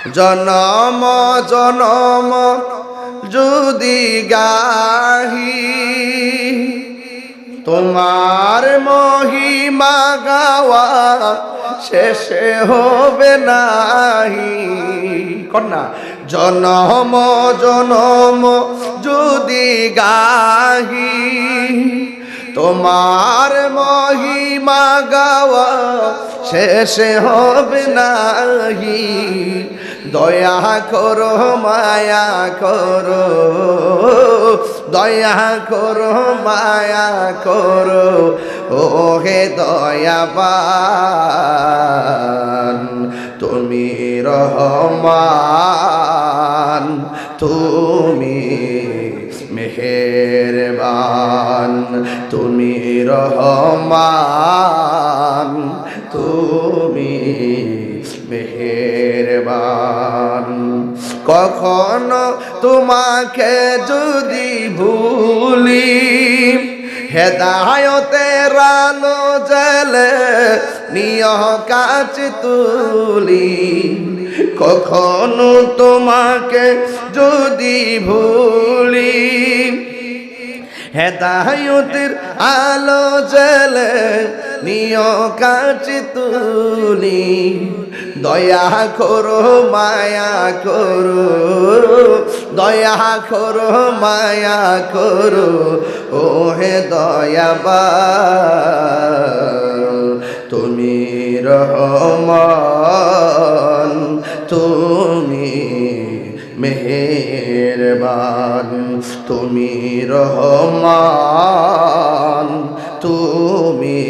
জনম জনম যদি গাহি তোমার মহিমা গাওয়া শেষে হবে নাহি। কন্যা জনম জনম যদি গাহি তোমার মহিমা গাওয়া শেষে হবে নাহি। দয়া করো মায়া করো, দয়া করো মায়া করো, ও হে দয়াবান তুমি রহমান, তুমি মেহেরবান, তুমি রহমান, তুমি মেহেরবান। কখনো তোমাকে যদি ভুলি হেদায়তের আলো জ্বলে নিয় কাছে তুলি। কখনো তোমাকে যদি ভুলি হেদায়তের আলো জ্বলে নিয় কাছে তুলি। দয়া করো মায়া করো, দয়া করো মায়া করো, ও হে দয়াবান তুমি রহমান, তুমি মেহেরবান, তুমি রহমান, তুমি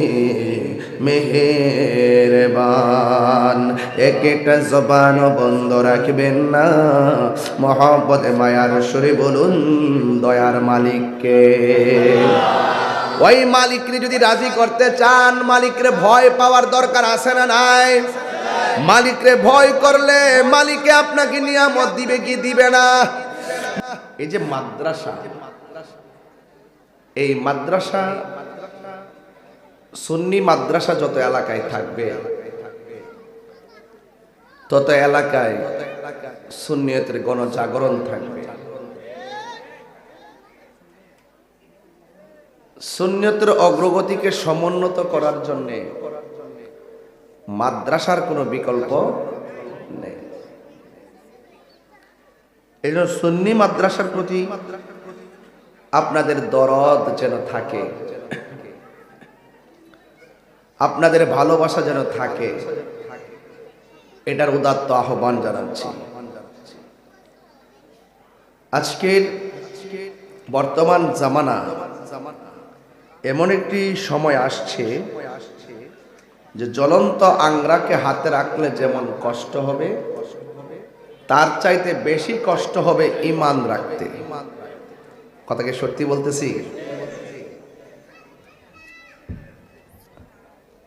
মেহেরবান। এক একটা জবান বন্ধ রাখবেন না, মহব্বতে মায়ার সুরে বলুন দয়ার মালিককে। ওই মালিককে যদি রাজি করতে চান মালিকরে ভয় পাওয়ার দরকার আছে না নাই? মালিকরে ভয় করলে মালিকে আপনাকে নিয়ামত দিবে কি দিবে না? এই যে মাদ্রাসা, এই মাদ্রাসা সুন্নি মাদ্রাসা যত এলাকায় থাকবে তত এলাকায় সুন্নিয়তের গণজাগরণ থাকবে। সুন্নিয়তের অগ্রগতিকে সমুন্নত করার জন্য মাদ্রাসার কোনো বিকল্প নেই। এই জন্য সুন্নি মাদ্রাসার প্রতি আপনাদের দরদ যেন থাকে, আপনাদের ভালোবাসা যেন থাকে, এটার উদাত্ত আহ্বান জানাচ্ছি। আজকের বর্তমান জামানা এমন একটি সময় আসছে যে জ্বলন্ত আংরাকে হাতে রাখলে যেমন কষ্ট হবে তার চাইতে বেশি কষ্ট হবে ঈমান রাখতে। কথাকে সত্যি বলতেছি।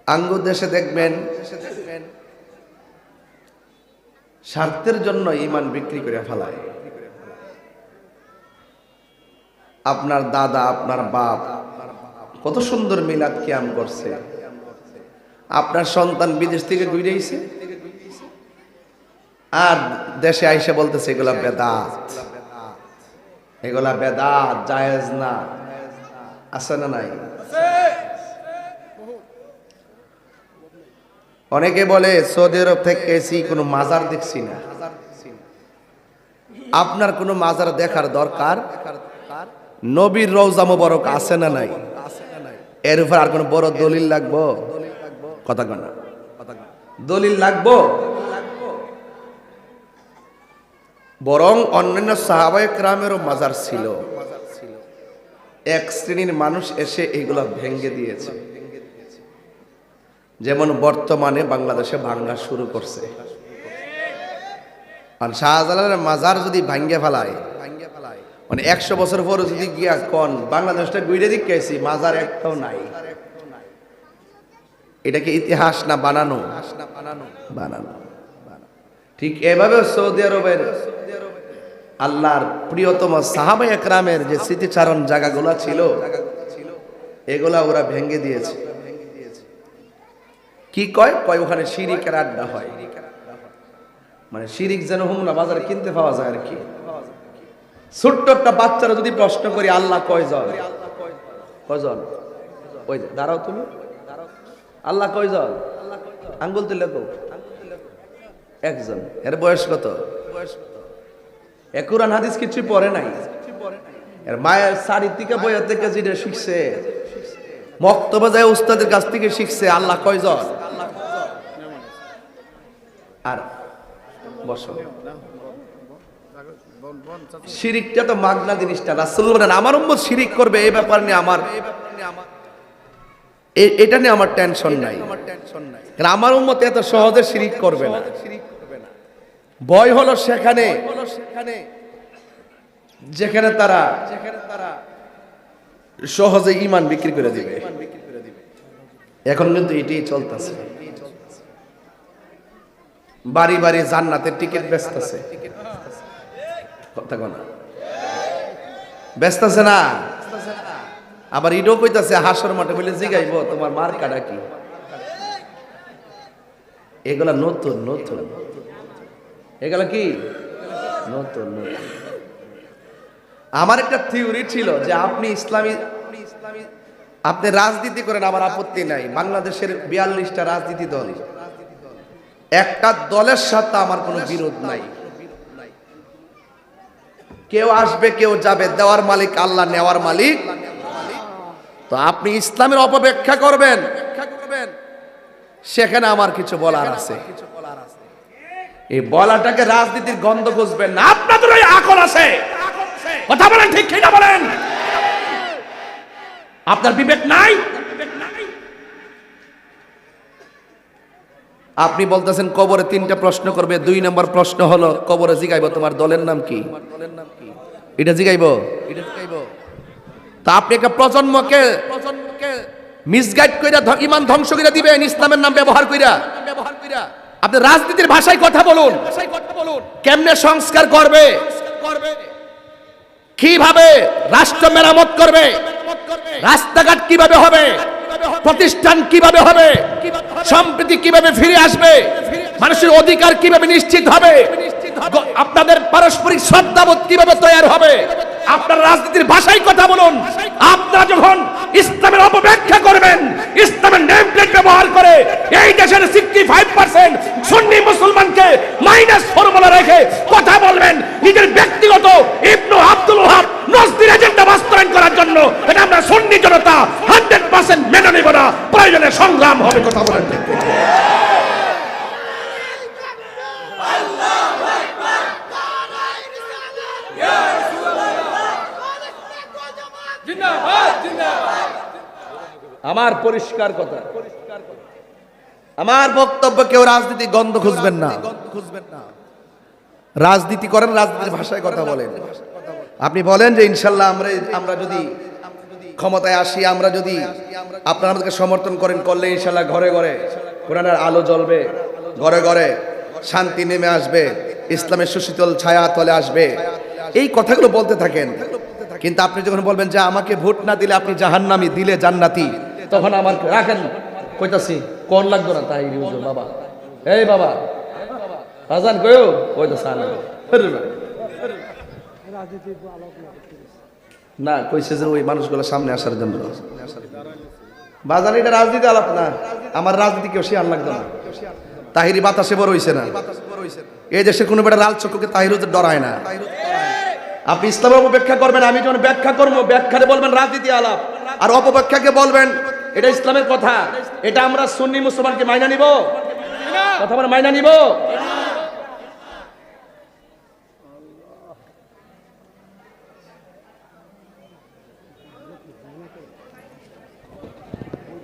আঙ্গুর দেশে দেখবেন স্বার্থের জন্য ঈমান বিক্রি করে ফেলায়। আপনার দাদা আপনার বাপ কত সুন্দর মিলাদ কিয়াম করছে, আপনার সন্তান বিদেশ থেকে ঘুরে আইছে আর দেশে আইসে বলতেছে এগুলা বেদাত, এগুলা বেদাত, জায়েজ না। আছে না নাই? অনেকে বলে সৌদি আরব থেকে এসি কোনো মাজার দেখছি না। আপনার কোনো মাজার দেখার দরকার নবীর রওজা মোবারক আছে না নাই? এর উপর আর কোন বড় দলিল লাগবো? কথা কন না, দলিল লাগবো? বরং অন্যান্য সাহাবায়ে কেরামেরও মাজার ছিল, এক শ্রেণীর মানুষ এসে এগুলা ভেঙে দিয়েছে। যেমন বর্তমানে বাংলাদেশে ভাঙ্গা শুরু করছে। আর শাহজালালের মাজার যদি ভাঙ্গে ফেলায় মানে 100 বছর পর যদি গিয়া কোন বাংলাদেশটা গুইরে দিকেছি মাজার একটাও নাই, এটা কি ইতিহাস না বানানো? বানানো। ঠিক এভাবে সৌদি আরবের আল্লাহর প্রিয়তম সাহাবায়ে কেরামের যে স্মৃতিচারণ জায়গাগুলো ছিল এগুলা ওরা ভেঙে দিয়েছে। কি কয়? কয় ওখানে শিরিকের আড্ডা হয়। মানে শিরিক যেন হুম না বাজারে কিনতে পাওয়া যায় আর কি। ছোট্ট একটা বাচ্চারা যদি প্রশ্ন করি আল্লাহ কয়জন, কয়জন, ওই যে দাঁড়াও তুমি, আল্লাহ কয়জন, আঙ্গুল তুলে কো, একজন। এর বয়স কত? এ কুরআন হাদিস কিছু পড়ে নাই, এর মায়ের শাড়ি থেকে বইয়ের থেকে যেটা শিখছে, মক্তবে যায় উস্তাদের কাছ থেকে শিখছে আল্লাহ কয়জন। আর বসো, শিরিকটা তো মাগনা জিনিসটা। রাসূল বলেন আমার উম্মত শিরিক করবে, এই ব্যাপার নিয়ে আমার এটা নিয়ে আমার টেনশন নাই, কারণ আমার উম্মত এত সহজে শিরিক করবে না। ভয় হলো সেখানে যেখানে তারা সহজে ঈমান বিক্রি করে দিবে। এখন কিন্তু এটাই চলতেছে, বাড়ি বাড়ি জান্নাতের টিকিট বেচতেছে, কথা কোনা বেচতেছে না। আবার ইডো কইতাছে হাসর মাঠে বলে জিগাইব তোমার মার কাটা কি। এগুলা নতুন নতুন, এগুলা কি নতুন নতুন। আমার একটা থিওরি ছিল যে আপনি ইসলামী আপনি রাজনীতি করেন, আমার আপত্তি নাই। বাংলাদেশের 42টা রাজনীতি দল, একটা দলের সাথে আমার কোনো বিরোধ নাই। কেউ আসবে কেউ যাবে, দেওয়ার মালিক আল্লাহ, নেওয়ার মালিক। তো আপনি ইসলামের অপব্যাখ্যা করবেন, সেখানে আমার কিছু বলার আছে। এই বলাটাকে রাজনীতির গন্ধ খুঁজবেন না। আপনাদের ওই আকল আছে, কথা বলেন ঠিক কিনা বলেন? আপনার বিবেক নাই? আপনি বলতেছেন কবরে 3টা প্রশ্ন করবে, 2 নম্বর প্রশ্ন হলো কবরে জিগাইব তোমার দলের নাম কি, এটা জিগাইব। তা আপনি একটা প্রজন্মকে মিসগাইড কইরা ঈমান ধ্বংস করে দিবেন ইসলামের নাম ব্যবহার কইরা। আপনি রাজনীতির ভাষায় কথা বলুন, কেমনে সংস্কার করবে, কিভাবে রাষ্ট্র মেরামত করবে, রাস্তাঘাট কিভাবে হবে, প্রতিষ্ঠান কিভাবে হবে, সম্প্রীতি কিভাবে ফিরে আসবে, মানুষের অধিকার কিভাবে নিশ্চিত হবে, আপনাদের পারস্পরিক শ্রদ্ধাবোধ কিভাবে তৈরি হবে। আপনার রাজনীতির ভাষায় কথা বলুন। আপনারা যখন ইসলামের অপব্যাখ্যা করবেন, ইসলামের নেম প্লেট ব্যবহার করে এই দেশের 65% সুন্নি মুসলমানকে -4 বলে রেখে কথা বলবেন নিজের ব্যক্তিগত ইবনে আব্দুল ওয়াহাব নজদির এজেন্ডা বাস্তবায়ন করার জন্য, এটা আমরা সুন্নি জনতা 100% মেনে নেব না। প্রয়োজনে সংগ্রাম হবে, কথা বলেন। আমার পরিষ্কার কথা, আমার বক্তব্য, কেউ রাজনীতি গন্ধ খুঁজবেন না। রাজনীতি করেন, রাজনীতির ভাষায় কথা বলেন। আপনি বলেন যে ইনশাল্লাহ আমরা যদি ক্ষমতায় আসি, আমরা যদি আপনারা আমাদেরকে সমর্থন করেন, করলে ইনশাল্লাহ ঘরে ঘরে কোরআনের আলো জ্বলবে, ঘরে ঘরে শান্তি নেমে আসবে, ইসলামের সুশীতল ছায়া তলে আসবে। এই কথাগুলো বলতে থাকেন। কিন্তু আপনি যখন বলবেন যে আমাকে ভোট না দিলে আপনি জাহান্নামী, দিলে জান্নাতি, তখন আমার রাখেন কইতাছি কোন লাগতো না তাই বাবা, এই বাবা আজান কইও কইতাছ না, কইছে যে ওই মানুষগুলো সামনে আসার জন্য। বাজান এটা রাজনীতি আলাপ না, আমার রাজনীতি কেউ শিয়ান লাগতো না। তাহিরি বাতাসে বড় হইছে না, এই দেশে কোনো বেটা লাল চক্ষুকে তাহিরুদের ডরায় না। আপনি ইসলামের অপব্যাখ্যা করবেন, আমি যখন ব্যাখ্যা করবো, ব্যাখ্যাতে বলবেন রাজনীতি আলাপ, আর অপব্যাখ্যাকে বলবেন এটা ইসলামের কথা। এটা আমরা সুন্নি মুসলমানকে মাইনা নিব, কথা বলে মাইনা নিব।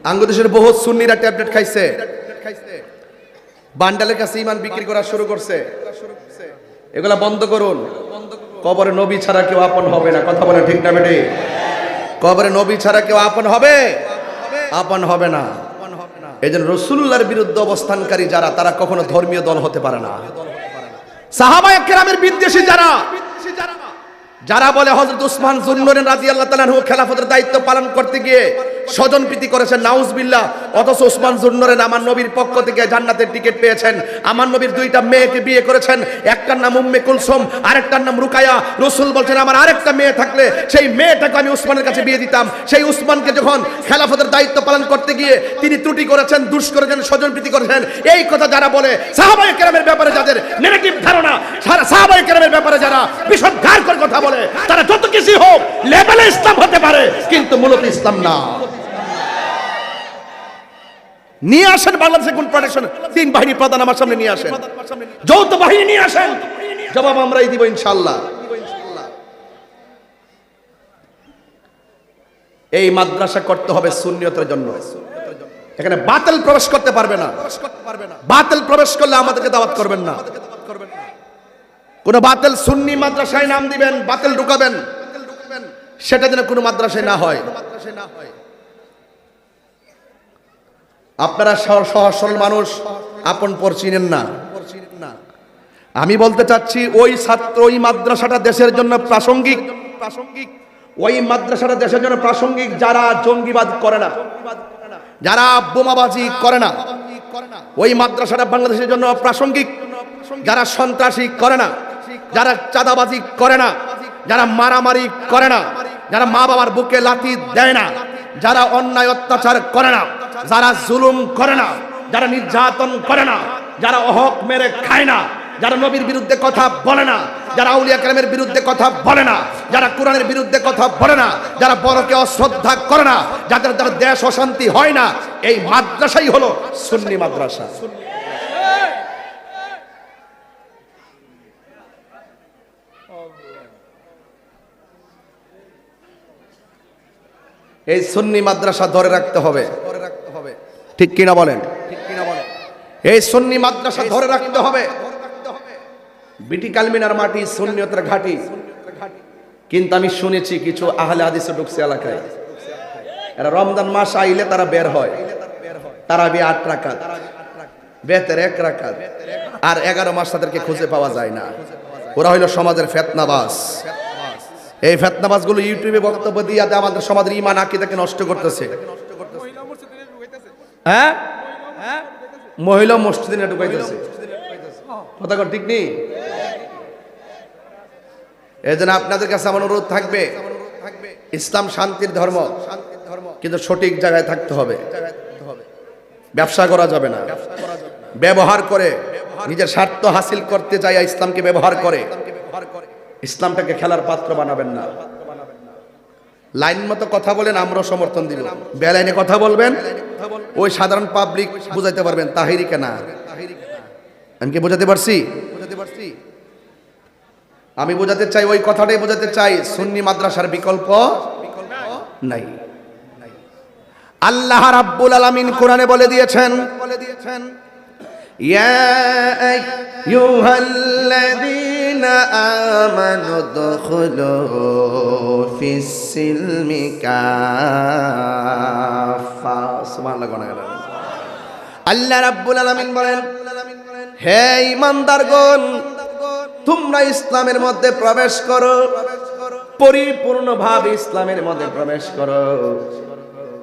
বাংলাদেশের বহু সুন্নিরা ট্যাবলেট খাইছে, বান্ডালের কাছে ঈমান বিক্রি করা শুরু করছে। এগুলা বন্ধ করুন। কবরে নবী ছাড়া কেউ আপন হবে না, কথা বলে ঠিক না বেটে? কবরে নবী ছাড়া কেউ আপন হবে, আপন হবে না। এই জন্য রাসূলুল্লাহর বিরুদ্ধে অবস্থানকারী যারা, তারা কখনো ধর্মীয় দল হতে পারে না। সাহাবায়ে কেরামের বিদ্বেষী যারা বলে হযরত উসমান যুন্নুরাইন রাদিয়াল্লাহু তাআলা আনহু খেলাফতের দায়িত্ব পালন করতে গিয়ে স্বজনপ্রীতি করেছেন, নাউজুবিল্লাহ। অথচ ওসমান জুন্নরের আমার নবীর পক্ষ থেকে জান্নাতের টিকিট পেয়েছেন। আমার নবীর দুইটা মেয়েকে বিয়ে করেছেন, একটার নাম উম্মে কুলসুম, আরেকটার নাম রুকায়া। রাসূল বলছেন আমার আরেকটা মেয়ে থাকলে সেই মেয়েটাকে আমি উসমানের কাছে বিয়ে দিতাম। সেই উসমানকে যখন খেলাফতের দায়িত্ব পালন করতে গিয়ে তিনি ত্রুটি করেছেন, দুষ করেছেন, স্বজনপ্রীতি করেছেন, এই কথা যারা বলে, সাহাবায়ে কেরামের ব্যাপারে যাদের নেগেটিভ ধারণা, সাহাবায়ে কেরামের ব্যাপারে যারা বিষোদ্গারকর কথা বলে, তারা যত কিছু হোক লেভেলে ইসলাম হতে পারে, কিন্তু মূলত ইসলাম না। নিয়ে আসেন বাংলাদেশে কোন প্রোটেকশন, তিন বাহিনী প্রধান আমার সামনে নিয়ে আসেন, যৌথ বাহিনী নিয়ে আসেন, জবাব আমরাই দিব ইনশাআল্লাহ। এই মাদ্রাসা করতে হবে সুন্নিয়তের জন্য। এখানে বাতিল প্রবেশ করতে পারবে না। বাতিল প্রবেশ করলে আমাদেরকে দাওয়াত করবেন না। কোন বাতিল সুন্নি মাদ্রাসায় নাম দিবেন, বাতিল ঢুকাবেন, সেটা যেন কোনো মাদ্রাসায় না হয়। আপনারা সহজ সরল মানুষ, আপন পর চিনেন না। আমি বলতে চাচ্ছি ওই ছাত্র, ওই মাদ্রাসাটা দেশের জন্য প্রাসঙ্গিক। ওই মাদ্রাসাটা দেশের জন্য প্রাসঙ্গিক যারা জঙ্গিবাদ করে না, যারা বোমাবাজি করে না। ওই মাদ্রাসাটা বাংলাদেশের জন্য প্রাসঙ্গিক যারা সন্ত্রাসী করে না, যারা চাঁদাবাজি করে না, যারা মারামারি করে না, যারা মা বাবার বুকে লাথি দেয় না, যারা অন্যায় অত্যাচার করে না, যারা জুলুম করে না, যারা নির্যাতন করে না, যারা হক মেরে খায় না, যারা নবীর বিরুদ্ধে কথা বলে না, যারা আউলিয়া কেরামের বিরুদ্ধে কথা বলে না, যারা কোরআনের বিরুদ্ধে কথা বলে না, যারা বড়কে অশ্রদ্ধা করে না, যাদের দ্বারা দেশ অশান্তি হয় না, এই মাদ্রাসাই হলো সুন্নি মাদ্রাসা। এই সুন্নি মাদ্রাসা ধরে রাখতে হবে, ঠিক কিনা বলেন? এই সুন্নি মাদ্রাসা ধরে রাখতে হবে। বিটি কালমিনার মাটি সুন্নিয়তের ঘাঁটি, কিন্তু আমি শুনেছি কিছু আহলে হাদিসে ঢুকছে এলাকায়। এরা রমজান মাস আইলে তারা বের হয়, তারাবি 8 রাকাত, বেতের 1 রাকাত, আর 11 মাস তাদেরকে খুঁজে পাওয়া যায় না। ওরা হইল সমাজের ফিতনাবাজ। এই ফিতনাবাজ গুলো ইউটিউবে বক্তব্য দিয়ে আমাদের সমাজের ঈমান আকীদাকে নষ্ট করতেছে। হ্যাঁ, মহিলা মসজিদে ঢুকাইতেছে, কথা কর ঠিক নেই? এই জন্য আপনাদের কাছে আমার অনুরোধ থাকবে, ইসলাম শান্তির ধর্ম, কিন্তু সঠিক জায়গায় থাকতে হবে। ব্যবসা করা যাবে না, ব্যবহার করে নিজের স্বার্থ হাসিল করতে চাই ইসলামকে ব্যবহার করে ইসলামটাকে খেলার পাত্র বানাবেন না। লাইন মতো কথা বলেন, আমরা সমর্থন দিব। বেলাইনে কথা বলবেন, ওই সাধারণ পাবলিক বুঝাইতে পারবেন তাহিরি কেনা। আমি কি বোঝাতে পারছি? আমি বোঝাতে চাই, ওই কথাটাই বোঝাতে চাই, সুন্নি মাদ্রাসার বিকল্প নাই। আল্লাহ রাব্বুল আলামিন কোরআনে বলে দিয়েছেন, ইয়া আইয়ুহাল্লাযীনা আমানু দুখুলু ফিস সিলমি কাফা। সুবহানাল্লাহ। আল্লাহ রাব্বুল আলামিন বলেন, হে ঈমানদারগণ, তোমরা ইসলামের মধ্যে প্রবেশ করো, পরিপূর্ণভাবে ইসলামের মধ্যে প্রবেশ করো।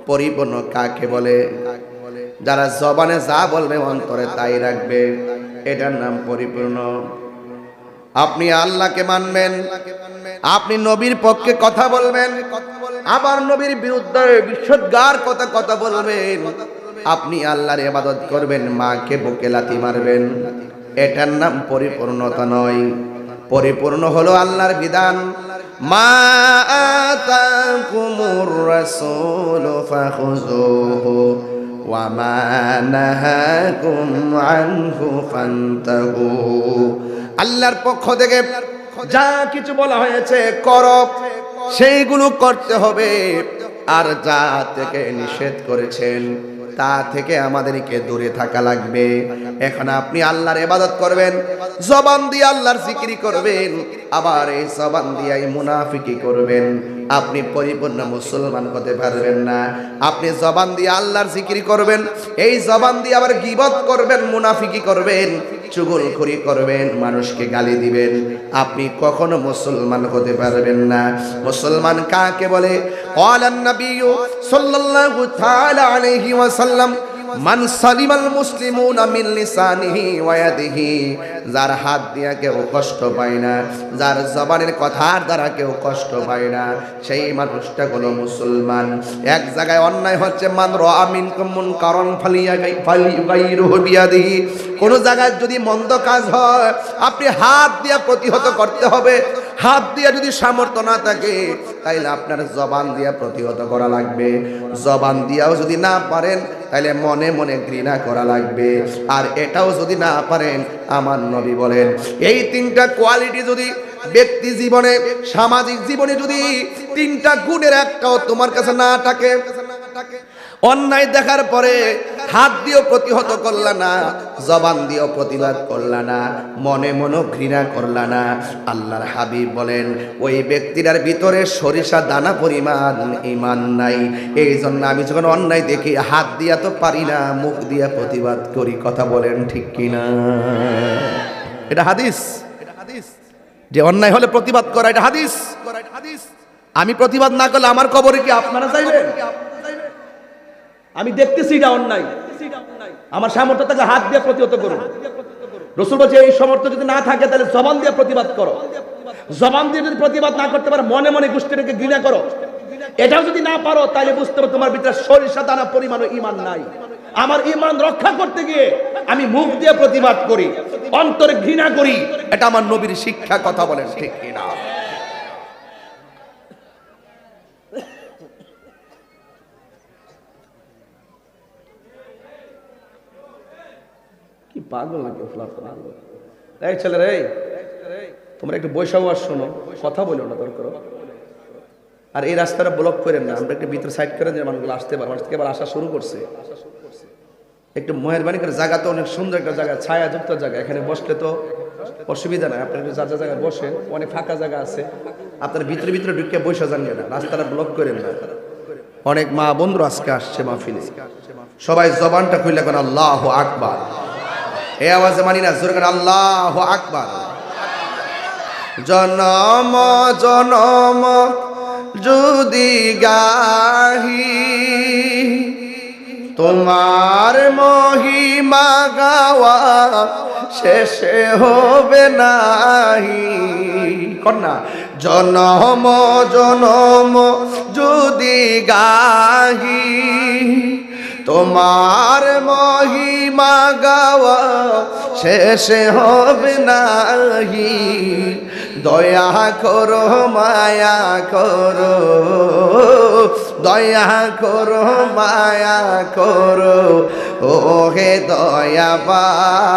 পরিপূর্ণ কাকে বলে? যারা জবানে যা বলবে অন্তরে তাই রাখবে, এটার নাম পরিপূর্ণ। আপনি আল্লাহকে মানবেন, আপনি নবীর পক্ষে কথা বলবেন, আবার নবীর বিরুদ্ধে বিষোদ্গার কথা বলবেন, আপনি আল্লাহর ইবাদত করবেন, মাকে বুকে লাথি মারবেন, এটার নাম পরিপূর্ণতা নয়। পরিপূর্ণ হলো আল্লাহর বিধান, মা আতাকুমুর রাসূলু ফাখুযুহু ওয়া মা নাহাকুম আনহু ফান্তাহু। আল্লাহর পক্ষ থেকে যা কিছু বলা হয়েছে করো, সেইগুলো করতে হবে, আর যা থেকে নিষেধ করেছেন তা থেকে আমাদেরকে দূরে থাকা লাগবে। এখন আপনি আল্লাহর ইবাদত করবেন, জবান দিয়ে আল্লাহর জিকির করবেন, আবার এই জবান দিয়ে মুনাফিকি করবেন, আপনি পরিপূর্ণ মুসলমান হতে পারবেন না। আপনি জবান দিয়ে আল্লাহর জিকির করবেন, এই জবান দিয়ে আবার গীবত করবেন, মুনাফিকি করবেন, চুগলখড়ি করবেন, মানুষকে গালি দিবেন, আপনি কখনো মুসলমান হতে পারবেন না। মুসলমান কাকে বলে? ক্বালান নবী সাল্লাল্লাহু তাআলা আলাইহি ওয়াসাল্লাম, মান সালিমাল মুসলিমুনা মিন লিসানিহি ওয়া ইয়াদিহি, যার হাত দিয়া কেউ কষ্ট পায় না, যার জবানের কথার দ্বারা কেউ কষ্ট পায় না, সেই মানুষটা হলো মুসলমান। এক জায়গায় অন্যায় হচ্ছে, মান রাআ মিনকুম মুনকারান ফালিয়ুগাইরুহু বিয়াদিহি, কোন জায়গায় যদি মন্দ কাজ হয় আপনি হাত দিয়া প্রতিহত করতে হবে। হাত দিয়া যদি সামর্থ্য না থাকে তাইলে আপনার জবান দিয়া প্রতিহত করা লাগবে। জবান দিয়াও যদি না পারেন তাহলে মনে মনে ঘৃণা করা লাগবে। আর এটাও যদি না পারেন, আমার নবী বলেন এই তিনটা কোয়ালিটি যদি ব্যক্তি জীবনে, সামাজিক জীবনে যদি তিনটা গুণের একটাও তোমার কাছে না থাকে, অন্যায় দেখার পরে হাত দিয়েও প্রতিহত করলা না, জবান দিয়েও প্রতিবাদ করলা না, মনে মনে ঘৃণা করলা না, আল্লাহর হাবিব বলেন ওই ব্যক্তিটার ভিতরে সরিষা দানা পরিমাণ ঈমান নাই। এই জন্য আমি যখন অন্যায় দেখি হাত দিয়া তো পারি না, মুখ দিয়া প্রতিবাদ করি। কথা বলেন ঠিক কিনা? এটা হাদিস, যে অন্যায় হলে প্রতিবাদ করা, এটা হাদিস। আমি প্রতিবাদ না করলে আমার কবরে কি আপনারা চাইবেন? আমি দেখতেছি এটা অন্যায়, আমার সামর্থ্য থাকলে হাত দিয়ে প্রতিহত করুন। রাসূল বলেছে এই সামর্থ্য যদি না থাকে তাহলে জবান দিয়ে প্রতিবাদ করো। জবান দিয়ে যদি প্রতিবাদ না করতে পারো, মনে মনে গোষ্ঠীটাকে ঘৃণা করো। এটাও যদি না পারো তাহলে বুঝতে হবে তোমার ভিতরে সরিষা দানা পরিমাণ ঈমান নাই। আমার ঈমান রক্ষা করতে গিয়ে আমি মুখ দিয়ে প্রতিবাদ করি, অন্তরে ঘৃণা করি। এটা আমার নবীর শিক্ষা। কথা বলেন ঠিক কিনা? কি পাগল নাকি? এই ছেলে রে, তোমরা একটু বৈশাখ শোনো, কথা বলো না দরকার। আর এই রাস্তাটা ব্লক করেন না, আমরা একটু ভিতরে সাইড করে দিয়ে মানুষগুলো আসতে পারে। মানুষ থেকে আবার আসা শুরু করছে। একটু মেহেরবানি করে, জায়গা তো অনেক সুন্দর একটা জায়গা, ছায়াযুক্ত জায়গা, এখানে বসলে তো অসুবিধা নাই। আপনার একটু যা যা জায়গায় বসেন, অনেক ফাঁকা জায়গা আছে, আপনার ভিতরে ভিতরে ঢুকে বসে যান না, রাস্তাটা ব্লক করেন না। অনেক মা বন্ধু আজকে আসছে মাহফিলে, সবাই জবানটা খুলে কোন আল্লাহু আকবার। এই আওয়াজে মানি না, জোরে করে আল্লাহু আকবার। জনম জনম যদি গাহি তোমার মহিমা গাওয়া শেষে হবে নাহি। কন্যা জনম জনম যদি গাহি তোমার মহিমা গাওয়া শেষে হবে নাহি। দয়া করো মায়া করো, দয়া করো মায়া করো, ও হে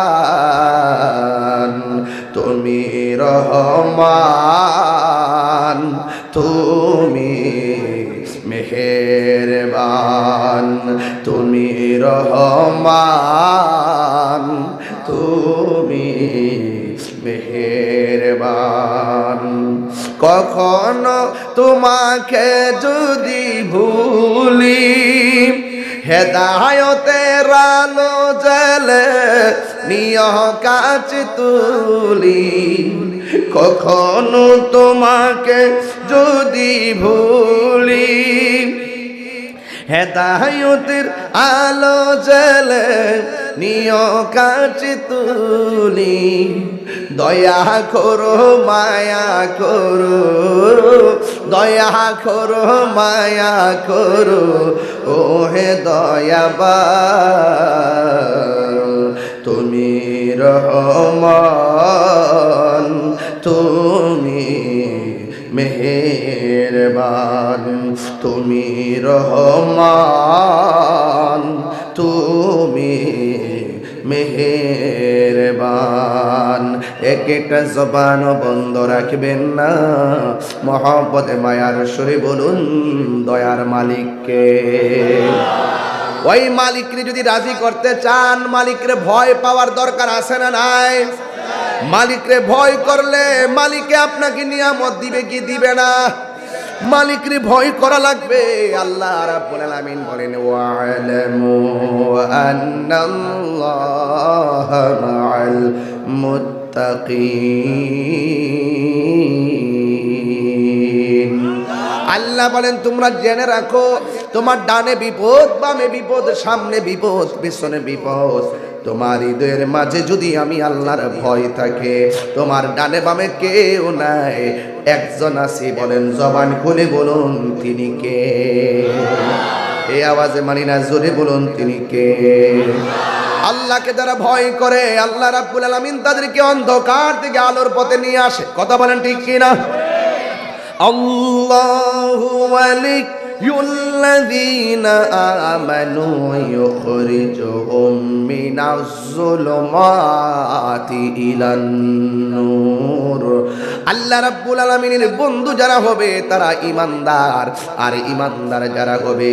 দয়াবান তুমি রহমান, তুমি মেহেরবান, তুমি রহমান, তুমি মেহেরবান। কখনো তোমাকে যদি ভুলি, হেদায়েতের আলো জ্বলে নিয় কাছ তুলি। কখনো তোমাকে যদি ভুলি, হেদায়েতের আলো জ্বলে নিয় কাছ তুলি। দয়া করো মায়া করো, দয়া করো মায়া করো, ও হে দয়াবান তুমি রহমান, তুমি মেহেরবান, তুমি রহমান, তুমি মেহেরবান। এক একটা জবান বন্ধ রাখবেন না, মহব্বতে মায়ার সুরে বলুন দয়ার মালিককে। ওই মালিককে যদি রাজি করতে চান, মালিকরে ভয় পাওয়ার দরকার আছে না নাই? মালিকরে ভয় করলে মালিকে আপনাকে নিয়ামত দিবে কি দিবে না? মালিকরে ভয় করা লাগবে। আল্লাহ রাব্বুল আলামিন বলেন ওয়া'লামু আন্নাল্লাহা মা'আল মুত্তাকিন। আল্লাহ বলেন তোমরা জেনে রাখো তোমার ডানে বিপদ, বামে বিপদ, সামনে বিপদ, পিছনে বিপদ, তোমার হৃদয়ের মাঝে যদি আমি আল্লাহর ভয় থাকে, তোমার ডানে বামে কেউ নাই, একজন আছে, বলেন জবান খুলে বলুন তিনি কে? এই আওয়াজে মানি না, জোরে বলুন তিনি কে? আল্লাহকে যারা ভয় করে আল্লাহ রাব্বুল আলামিন তাদেরকে অন্ধকার থেকে আলোর পথে নিয়ে আসে। কথা বলেন ঠিক কি না? আল্লাহু ওয়ালিয়ুল্লাযীনা আমানু ইউখরিজুহুম মিনাজ যুলুমাতি ইলান নূর। আল্লাহ রাব্বুল আলামিনের বন্ধু যারা হবে তারা ঈমানদার, আর ঈমানদার যারা হবে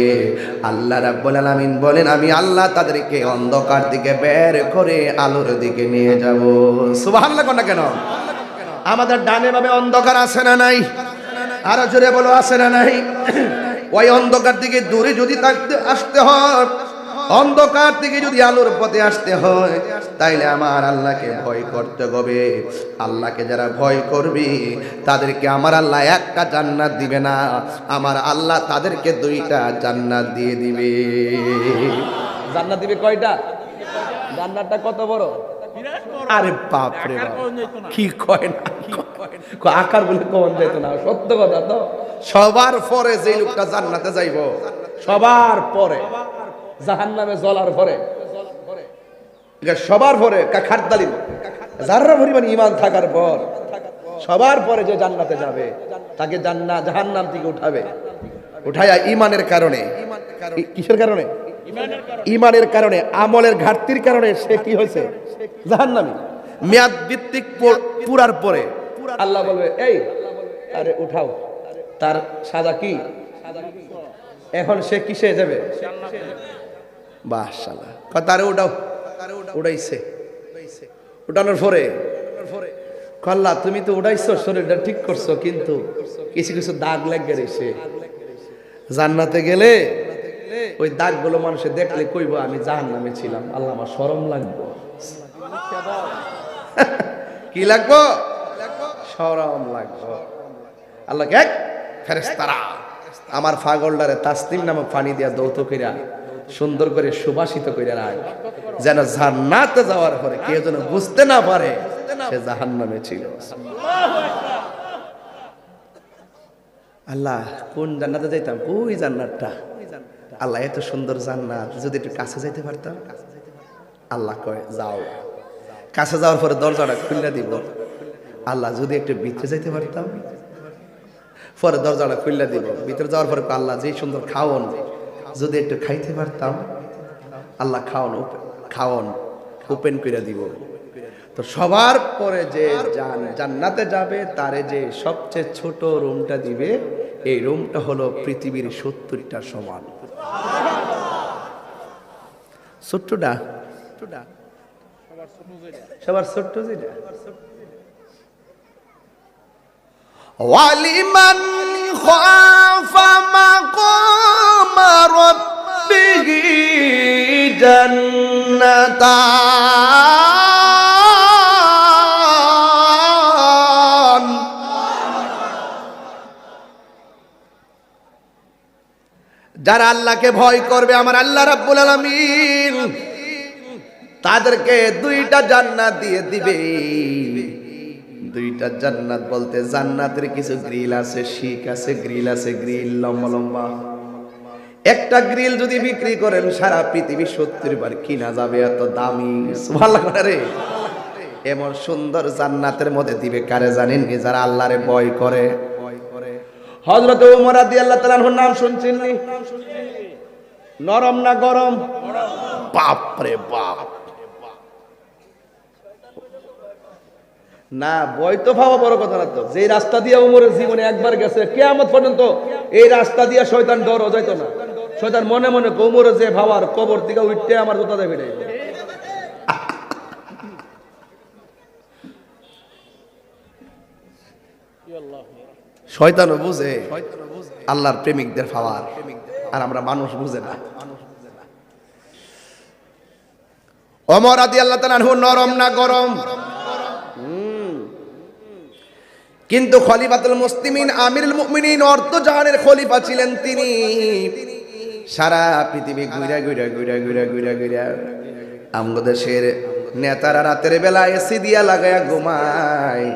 আল্লাহ রাব্বুল আলামিন বলেন আমি আল্লাহ তাদেরকে অন্ধকার থেকে বের করে আলোর দিকে নিয়ে যাব। সুবহানাল্লাহ। কোন কেন? আমাদের ডানে বামে অন্ধকার আছে না নাই? আরো জোরে বলো আছে না নাই? ওই অন্ধকার থেকে দূরে যদি আসতে হয়, অন্ধকার থেকে যদি আলোর পথে আসতে হয়, তাইলে আমার আল্লাহকে ভয় করতে হবে। আল্লাহকে যারা ভয় করবে তাদেরকে আমার আল্লাহ একটা জান্নাত দিবে না, আমার আল্লাহ তাদেরকে দুইটা জান্নাত দিয়ে দিবে। জান্নাত দিবে কয়টা? জান্নাতটা কত বড়? আরে বাপ রে বাপ, কি কয় না, আকার বলে কমন যেত না, সত্য কথা তো। সবার পরে যে লোকটা জান্নাতে যাইব, সবার পরে জাহান্নামে জ্বলার পরে, সবার পরে খাটদালি যারা পরিমাণ ঈমান থাকার পর সবার পরে যে জান্নাতে যাবে তাকে জাহান্নাম থেকে উঠাবে, উঠায়া ঈমানের কারণে। কিসের কারণে? ঈমানের কারণে, আমলের ঘাটতির কারণে সে কি হয়েছে? জাহান্নামী। মেয়াদ ভিত্তিক পুরার পরে আল্লাহ বলবে এই আরে উঠাও, তার সাজা কি? এখন সে কিসে যাবে? মাশাআল্লাহ। তারে উঠাও, উঠাইছে। উঠানোর পরে আল্লাহ তুমি তো উঠাইছো, শরীরটা ঠিক করছো, কিন্তু কিছু কিছু দাগ লেগে রয়েছে। জান্নাতে গেলে ওই দাগগুলো মানুষে দেখলে কইবো আমি জাহান্নামে ছিলাম, আল্লাহ আমার শরম লাগবে। কি লাগবো? শরম লাগবো। আল্লাহকে এক ফেরেশতারা আমার ফাগলডারে তাসনিম নামক পানি দিয়া দৌত কইরা সুন্দর করে সুবাসিত কইরা রাখ, যেন জান্নাতে যাওয়ার পরে কেউ যেন বুঝতে না পারে সে জাহান্নামে ছিল। আল্লাহ কোন জান্নাতে যাইতাম? ওই জান্নাতটা। আল্লাহ এত সুন্দর জান্নাত, যদি একটু কাছে যাইতে পারতাম। আল্লাহ কয় যাও। কাছে যাওয়ার পরে দরজাটা খুলে দিব। আল্লাহ যদি একটু ভিতরে যাইতে পারতাম। পরে দরজাটা খুলে দিব। ভিতরে যাওয়ার পরে আল্লাহ যে সুন্দর খাওন, যদি একটু খাইতে পারতাম। আল্লাহ খাওন ওপেন করে দিব। তো সবার পরে যে জান্নাতে যাবে তারে যে সবচেয়ে ছোট রুমটা দিবে, এই রুমটা হলো পৃথিবীর 70টা সমান। ছোট্টটা সবার ছোট্ট যেটা। ওয়ালিমান খাফা মাকামা রাব্বিহি জান্নাতান। যারা আল্লাহকে ভয় করবে আমার আল্লাহ রাব্বুল আলামিন তাদেরকে দুইটা জান্নাত দিয়ে দিবে। দুইটা জান্নাত বলতে জান্নাতের কিছু গ্রিল আছে, শিক আছে, গ্রিল আছে, গ্রিল লম্বা লম্বা। একটা গ্রিল যদি বিক্রি করেন সারা পৃথিবী 70 বার কিনা যাবে, এত দামি। সুবহানাল্লাহ রে। এমন সুন্দর জান্নাতের মধ্যে দিবে কারে জানেন কি? যারা আল্লাহরে ভয় করে। হযরত ওমর রাদিয়াল্লাহু তাআলার নাম শুনছেন নি? নরম না গরম? বাপ রে বাপ। না ভয় তো পাওয়া বড় কথা না তো। যে রাস্তা দিয়ে ওমরের জীবনে একবার গেছে কিয়ামত পর্যন্ত এই রাস্তা দিয়ে শয়তান ডরও যাইতো না। শয়তান মনে মনে ওমরের যে ভাবার কবর থেকে উঠতে আমার জুতা দেবে না। শয়তানও বুঝে আল্লাহর প্রেমিকদের পাওয়ার, আর আমরা মানুষ বুঝে না। ওমর রাদিয়াল্লাহু তাআলা আনহু নরম না গরম? কিন্তু খলিফাতুল মুসলিমিন আমিরুল মুমিনিন অর্ধ জাহানের খলিফা ছিলেন তিনি। সারা পৃথিবী ঘুরা ঘুরা ঘুরা ঘুরা ঘুরা ঘুরা আমগো দেশের নেতারা রাতের বেলা এসি দিয়া লাগায়া ঘুমায়,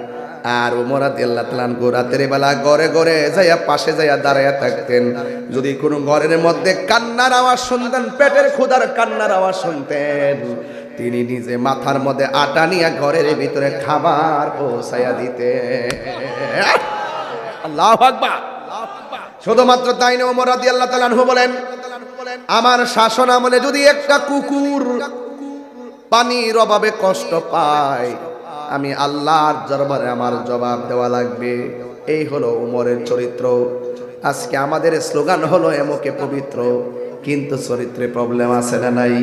আর ওমর রাদিয়াল্লাহু তাআলা আনহু রাতের বেলা ঘরে ঘরে যাইয়া পাশে যাইয়া দাঁড়ায়া থাকতেন। যদি কোনো ঘরের মধ্যে কান্নার আওয়াজ শুনতেন, পেটের ক্ষুধার কান্নার আওয়াজ শুনতেন, তিনি নিজে মাথার মধ্যে আটা নিয়ে ঘরের ভিতরে খাবার পৌঁছাইয়া দিতেন। আল্লাহু আকবার। শুধুমাত্র তাই না, ওমর রাদিয়াল্লাহু তাআলা আনহু বলেন, আমার শাসন আমলে যদি একটা কুকুর পানির অভাবে কষ্ট পায়, আমি আল্লাহর দরবারে আমার জবাব দেওয়া লাগবে। এই হলো উমরের চরিত্র। আজকে আমাদের স্লোগান হলো এমকে পবিত্র, কিন্তু চরিত্রে প্রবলেম আছে না নাই?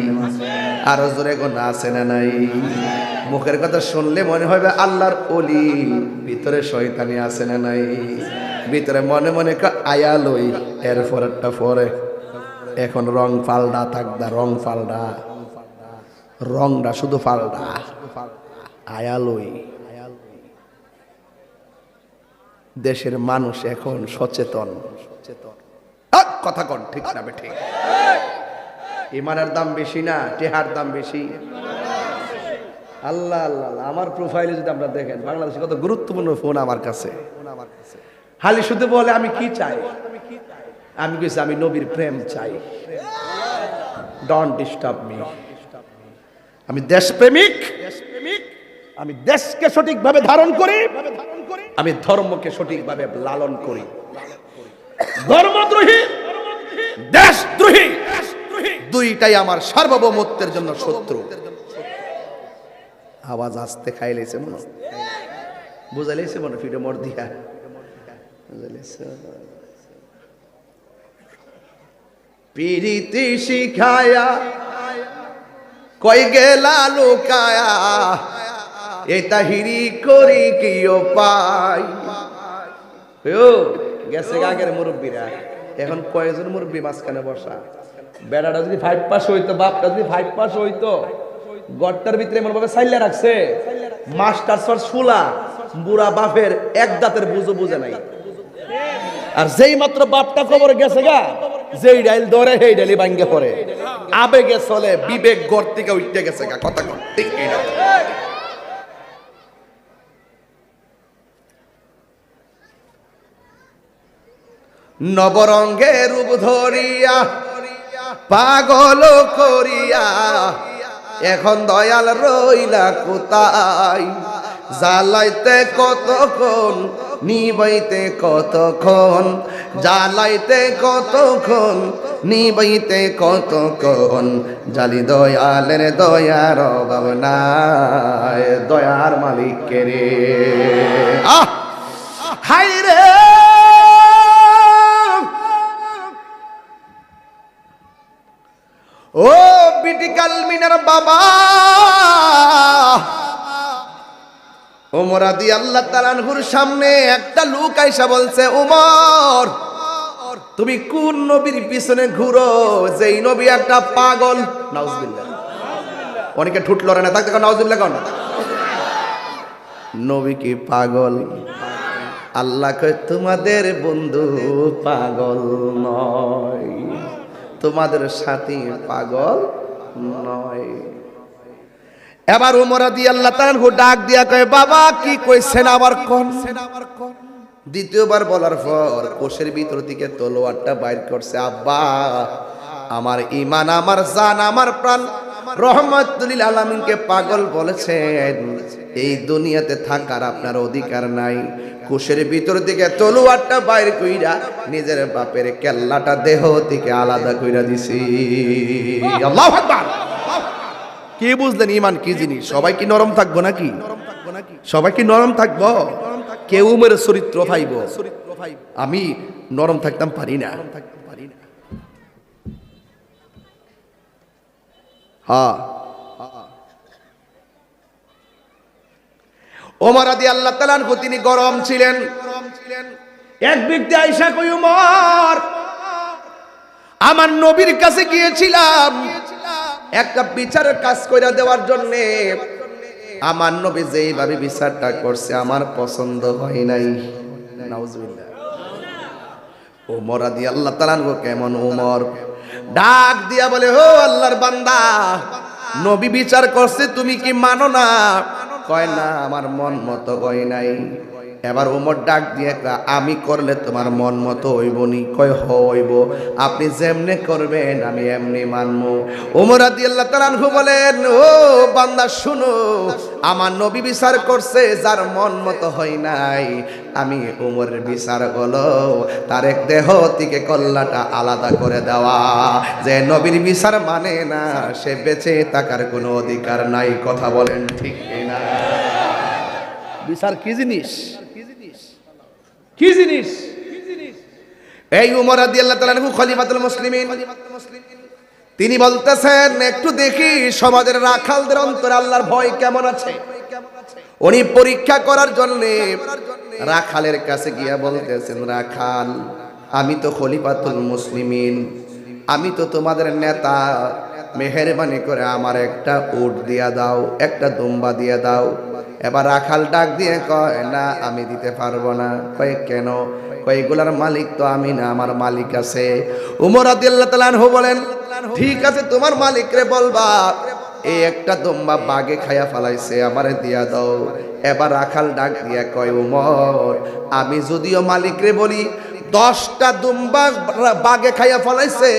আরো জোরে গোনা আছে না নাই? মুখের কথা শুনলে মনে হবে আল্লাহর ওলি, ভিতরে শয়তানি আছে না নাই? ভিতরে মনে মনে আয়ালই এরপর একটা পরে, এখন রং পাল্টা থাকদা, রং পাল্টা, রংটা শুধু পাল্টা, আয়ালই। দেশের মানুষ এখন সচেতন। কথা কন ঠিক না বে ঠিক? ইমানের দাম বেশি না টেহার দাম বেশি? আল্লাহ আল্লাহ, আমার প্রোফাইলে যদি আপনারা দেখেন, বাংলাদেশে কত গুরুত্বপূর্ণ ফোন আমার কাছে। খালি শুধু বলে আমি কি চাই, আমি কইছি আমি নবীর প্রেম চাই, ডোন্ট ডিস্টার্ব মি। আমি দেশপ্রেমিক, আমি দেশকে সঠিকভাবে ধারণ করি, আমি ধর্মকে সঠিকভাবে লালন করি। ধর্মদ্রোহী, দেশদ্রোহী, দুইটাই আমার সার্বভৌমত্বের জন্য শত্রু। আওয়াজ আসতে খাইলেছে মনে, বুঝাইলেছে মনে, ফিডো মর দিয়া বুঝাইলেছে। পিরিতি শিখায়া কই গেলা লুকায়া, এটা হিরি করি কিও পাই। গেছে আগের মুরব্বীরা, এখন কয়েকজন মুরব্বী মাঝখানে বসা। বেড়াটা যদি 5 পাস হইতো, বাপটা যদি 5 পাস হইতো, গড়টার ভিতরে এমন ভাবে সাইলা রাখছে, মাস্টার সর সুলা, বুড়া বাপের এক দাঁতের বুঝো বুঝে নাই। আর যেই মাত্র বাপটা কবরে গেছে গা, যেই ডাইল ধরে সেই ডাইলি ভাঙ্গে পড়ে, আবেগে চলে, বিবেক গড় থেকে উঠতে গেছে গা। কথা কন ঠিক না? নবরঙ্গে রূপ ধরিয়া পাগল করিয়া, এখন দয়াল রইলা কোথায়? জ্বালাইতে কতক্ষণ, নিবাইতে কতক্ষণ, জ্বালাইতে কতক্ষণ, নিবাইতে কতক্ষণ, জালি দয়ালের দয়ার অভাব নাই, দয়ার মালিকের রে। হাই রে ও বিটিকাল মিনার বাবা, ওমর রাদিয়াল্লাহু তাআলা আনহুর সামনে একটা লোক আইসা বলছে, ওমর তুমি কোন নবীর পিছনে ঘুরো, যেই নবী একটা পাগল। নাউজুবিল্লাহ। অনেকে ঠুট লড়ে না, তাকে নাউজুবিল্লাহ কোন? নবী কি পাগল? আল্লাহ কয় তোমাদের বন্ধু পাগল নয়, তোমাদের সাথী পাগল নয়। এবার ওমর রাদিয়াল্লাহু তাআলা আনহু ডাক দিয়া কয়, বাবা কি কইছেন আবার কোন? দ্বিতীয়বার বলার পর কোষের ভিতর থেকে তলোয়ারটা বাইর করছে। আব্বা, আমার ঈমান, আমার জান, আমার প্রাণ রহমাতুল লিল আলামিনকে পাগল বলেছেন, এই দুনিয়াতে থাকার আপনার অধিকার নাই। কোষের ভিতর থেকে তলোয়ারটা বাইর কইরা নিজের বাপের কেল্লাটা দেহ থেকে আলাদা কইরা দিছি। আল্লাহু আকবার। কি বুঝলেন ঈমান কি জিনিস? সবাই কি নরম থাকবো নাকি? সবাই কি নরম থাকবো? কেউ উমের চরিত্র পাইব, আমি নরম থাকতাম পারি না। হ্যাঁ, ওমর রাদিয়াল্লাহু তাআলা আনহু তিনি গরম ছিলেন, এক ব্যক্তি আয়েশা কই, উমর, আমার নবীর কাছে গিয়েছিলাম একটা বিচারের কাজ কইরা দেওয়ার জন্য। আমার নবী যেইভাবে বিচারটা করছে আমার পছন্দ হয় নাই। নাউজুবিল্লাহ। ওমর রাদিয়াল্লাহু তাআলা আনহু কেমন ওমর, ডাক দিয়া বলে, ও আল্লাহর বান্দা, নবী বিচার করছে তুমি কি মানো না? কয় না, আমার মন মতো হয় নাই। এবার ওমর ডাক দিয়ে, আমি করলে তোমার মন মতো হইবনি? কয় হইব, আপনি যেমনে করবেন আমি এমনি মানবো। ওমর রাদিয়াল্লাহু তাআলা আনহু বলেন, ও বান্দা শুনো, আমার নবী বিচার করছে যার মন মতো হয় নাই, আমি ওমরের বিচার হলো তার এক দেহ থেকে কল্লাটা আলাদা করে দেওয়া। যে নবীর বিচার মানে না সে বেঁচে থাকার কোনো অধিকার নাই। কথা বলেন ঠিক না? বিচার কি জিনিস? কি জিনিস? এই উমর রাদিয়াল্লাহু তাআলা আনহু খলিফাতুল মুসলিমিন, তিনি বলতেছেন, একটু দেখি সমাজের রাখালদের অন্তরে আল্লাহর ভয় কেমন আছে। উনি পরীক্ষা করার জন্য রাখালের কাছে গিয়া বলতেছেন, রাখাল, আমি তো খলিফাতুল মুসলিমিন, আমি তো তোমাদের নেতা, মেহেরবানি করে আমার একটা উট দিয়া দাও, একটা দুম্বা দিয়া দাও। এবার রাখাল ডাক দিয়ে কয়, না আমি দিতে পারবো না। কয় কেন? কয় এগুলার মালিক তো আমি না, আমার মালিক আছে। উমর রাদিয়াল্লাহু তাআলা আনহু বলেন, ঠিক আছে, তোমার মালিকরে বলবা এই একটা দুম্বা বাঘে খায়া ফেলাইছে, আমারে দিয়া দাও। এবার রাখাল ডাক দিয়া কয়, উমর, আমি যদিও মালিকরে বলি 10টা দুম্বা বাঘে খাইয়া ফেলাইছে,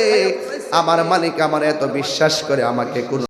আমার মালিক আমার এত বিশ্বাস করে আমাকে কোন